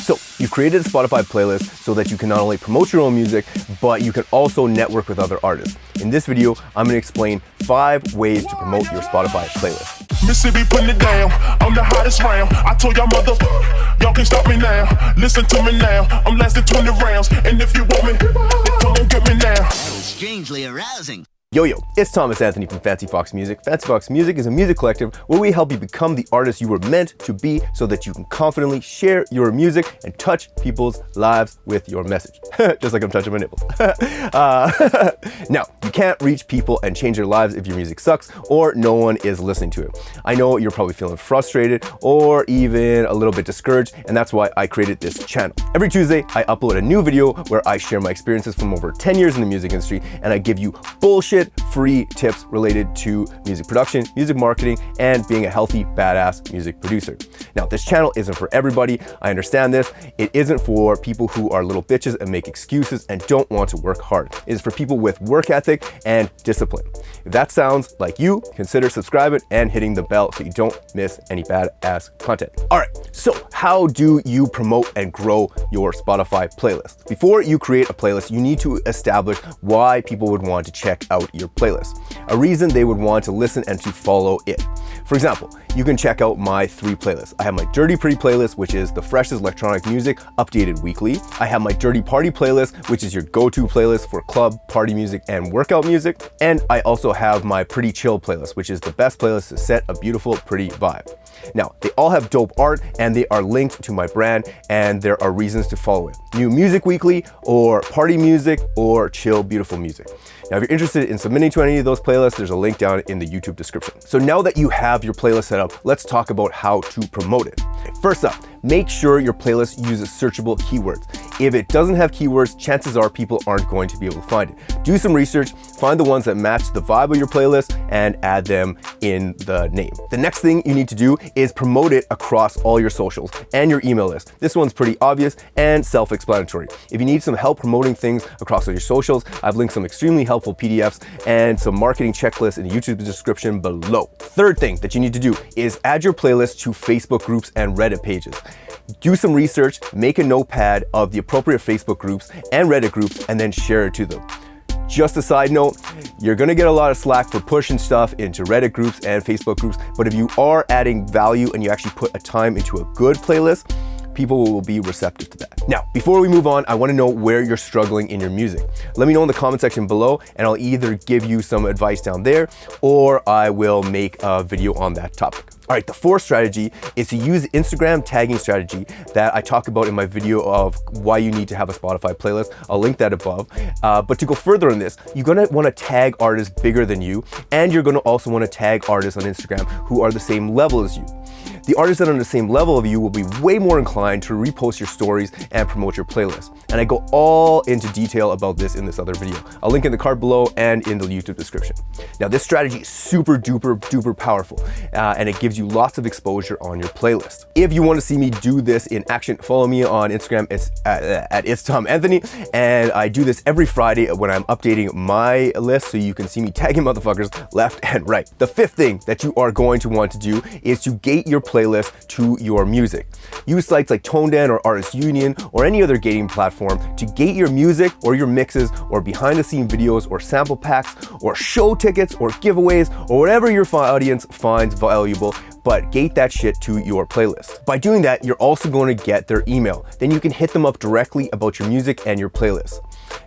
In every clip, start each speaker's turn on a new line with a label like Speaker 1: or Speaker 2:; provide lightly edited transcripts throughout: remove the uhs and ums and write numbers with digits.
Speaker 1: So you've created a Spotify playlist so that you can not only promote your own music, but you can also network with other artists. In this video, I'm going to explain 5 ways to promote your Spotify playlist.
Speaker 2: Mississippi putting it down, I'm the hottest round. I told y'all y'all can't stop me now. Listen to me now, I'm lasting 20 rounds. And if you want me, then come on get me now.
Speaker 3: That was strangely arousing.
Speaker 1: Yo, it's Thomas Anthony from FOXX Music. FOXX Music is a music collective where we help you become the artist you were meant to be so that you can confidently share your music and touch people's lives with your message. Just like I'm touching my nipples. Now, you can't reach people and change their lives if your music sucks or no one is listening to it. I know you're probably feeling frustrated or even a little bit discouraged, and that's why I created this channel. Every Tuesday, I upload a new video where I share my experiences from over 10 years in the music industry, and I give you bullshit free tips related to music production, music marketing, and being a healthy, badass music producer. Now, this channel isn't for everybody. I understand this. It isn't for people who are little bitches and make excuses and don't want to work hard. It is for people with work ethic and discipline. If that sounds like you, consider subscribing and hitting the bell so you don't miss any badass content. All right, so how do you promote and grow your Spotify playlist? Before you create a playlist, you need to establish why people would want to check out your playlist, a reason they would want to listen and to follow it. For example, you can check out my 3 playlists. I have my Dirty Pretty playlist, which is the freshest electronic music updated weekly. I have my Dirty Party playlist, which is your go-to playlist for club, party music, and workout music. And I also have my Pretty Chill playlist, which is the best playlist to set a beautiful, pretty vibe. Now, they all have dope art and they are linked to my brand, and there are reasons to follow it. New Music Weekly, or Party Music, or Chill Beautiful Music. Now, if you're interested in submitting to any of those playlists, there's a link down in the YouTube description. So now that you have your playlist set up, let's talk about how to promote it. First up, make sure your playlist uses searchable keywords. If it doesn't have keywords, chances are people aren't going to be able to find it. Do some research, find the ones that match the vibe of your playlist, and add them in the name. The next thing you need to do is promote it across all your socials and your email list. This one's pretty obvious and self-explanatory. If you need some help promoting things across all your socials, I've linked some extremely helpful PDFs and some marketing checklists in the YouTube description below. Third thing that you need to do is add your playlist to Facebook groups and Reddit pages. Do some research, make a notepad of the appropriate Facebook groups and Reddit groups, and then share it to them. Just a side note, you're gonna get a lot of slack for pushing stuff into Reddit groups and Facebook groups, but if you are adding value and you actually put a time into a good playlist, people will be receptive to that. Now, before we move on, I wanna know where you're struggling in your music. Let me know in the comment section below, and I'll either give you some advice down there, or I will make a video on that topic. All right, the 4th strategy is to use the Instagram tagging strategy that I talk about in my video of why you need to have a Spotify playlist. I'll link that above. But to go further on this, you're gonna wanna tag artists bigger than you, and you're gonna also wanna tag artists on Instagram who are the same level as you. The artists that are on the same level of you will be way more inclined to repost your stories and promote your playlist. And I go all into detail about this in this other video. I'll link in the card below and in the YouTube description. Now, this strategy is super duper powerful, and it gives you lots of exposure on your playlist. If you want to see me do this in action, follow me on Instagram. It's at It's Tom Anthony, and I do this every Friday when I'm updating my list, so you can see me tagging motherfuckers left and right. The 5th thing that you are going to want to do is to gate your playlist to your music. Use sites like ToneDen or Artist Union or any other gating platform to gate your music or your mixes or behind the scene videos or sample packs or show tickets or giveaways or whatever your audience finds valuable, but gate that shit to your playlist. By doing that, you're also going to get their email. Then you can hit them up directly about your music and your playlist.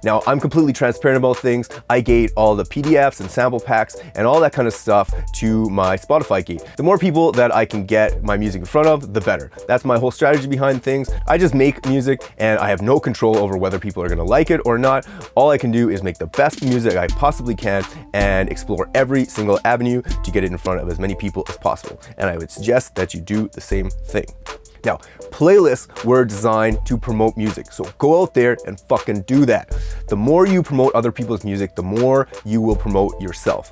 Speaker 1: Now, I'm completely transparent about things. I gate all the PDFs and sample packs and all that kind of stuff to my Spotify gate. The more people that I can get my music in front of, the better. That's my whole strategy behind things. I just make music and I have no control over whether people are gonna like it or not. All I can do is make the best music I possibly can and explore every single avenue to get it in front of as many people as possible. And I would suggest that you do the same thing. Now, playlists were designed to promote music, so go out there and fucking do that. The more you promote other people's music, the more you will promote yourself.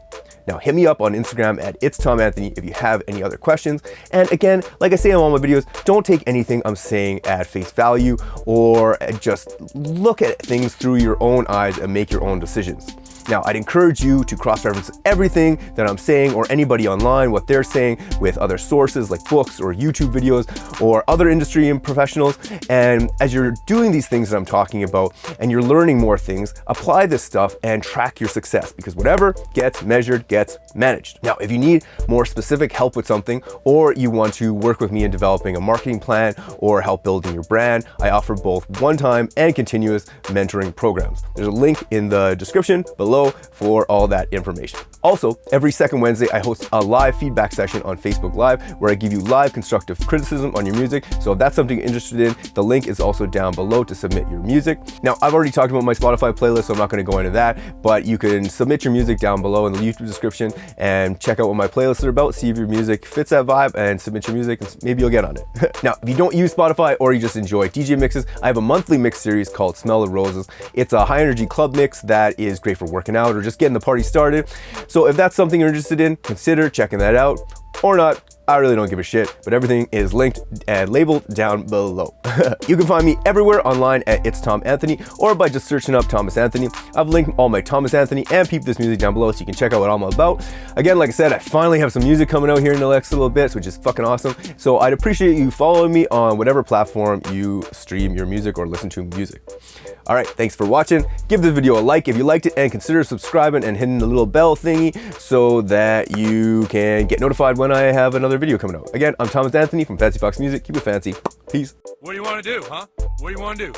Speaker 1: Now hit me up on Instagram at It's Tom Anthony if you have any other questions. And again, like I say in all my videos, don't take anything I'm saying at face value, or just look at things through your own eyes and make your own decisions. Now, I'd encourage you to cross-reference everything that I'm saying or anybody online, what they're saying, with other sources like books or YouTube videos or other industry and professionals. And as you're doing these things that I'm talking about and you're learning more things, apply this stuff and track your success, because whatever gets measured gets managed. Now, if you need more specific help with something, or you want to work with me in developing a marketing plan or help building your brand, I offer both one-time and continuous mentoring programs. There's a link in the description below for all that information. Also, every second Wednesday, I host a live feedback session on Facebook Live where I give you live constructive criticism on your music. So if that's something you're interested in, the link is also down below to submit your music. Now, I've already talked about my Spotify playlist, so I'm not going to go into that, but you can submit your music down below in the YouTube description and check out what my playlists are about, see if your music fits that vibe, and submit your music, and maybe you'll get on it. Now, if you don't use Spotify or you just enjoy DJ mixes, I have a monthly mix series called Smell the Roses. It's a high energy club mix that is great for working out or just getting the party started. So if that's something you're interested in, consider checking that out. Or not, I really don't give a shit, but everything is linked and labeled down below. You can find me everywhere online at It's Tom Anthony, or by just searching up Thomas Anthony. I've linked all my Thomas Anthony and Peep This music down below so you can check out what I'm about. Again, like I said, I finally have some music coming out here in the next little bit, which is fucking awesome. So I'd appreciate you following me on whatever platform you stream your music or listen to music. All right, thanks for watching. Give this video a like if you liked it, and consider subscribing and hitting the little bell thingy so that you can get notified when I have another video coming out. Again, I'm Thomas Anthony from FOXX Music. Keep it fancy. Peace.
Speaker 4: What do you want to do, huh? What do you want to do?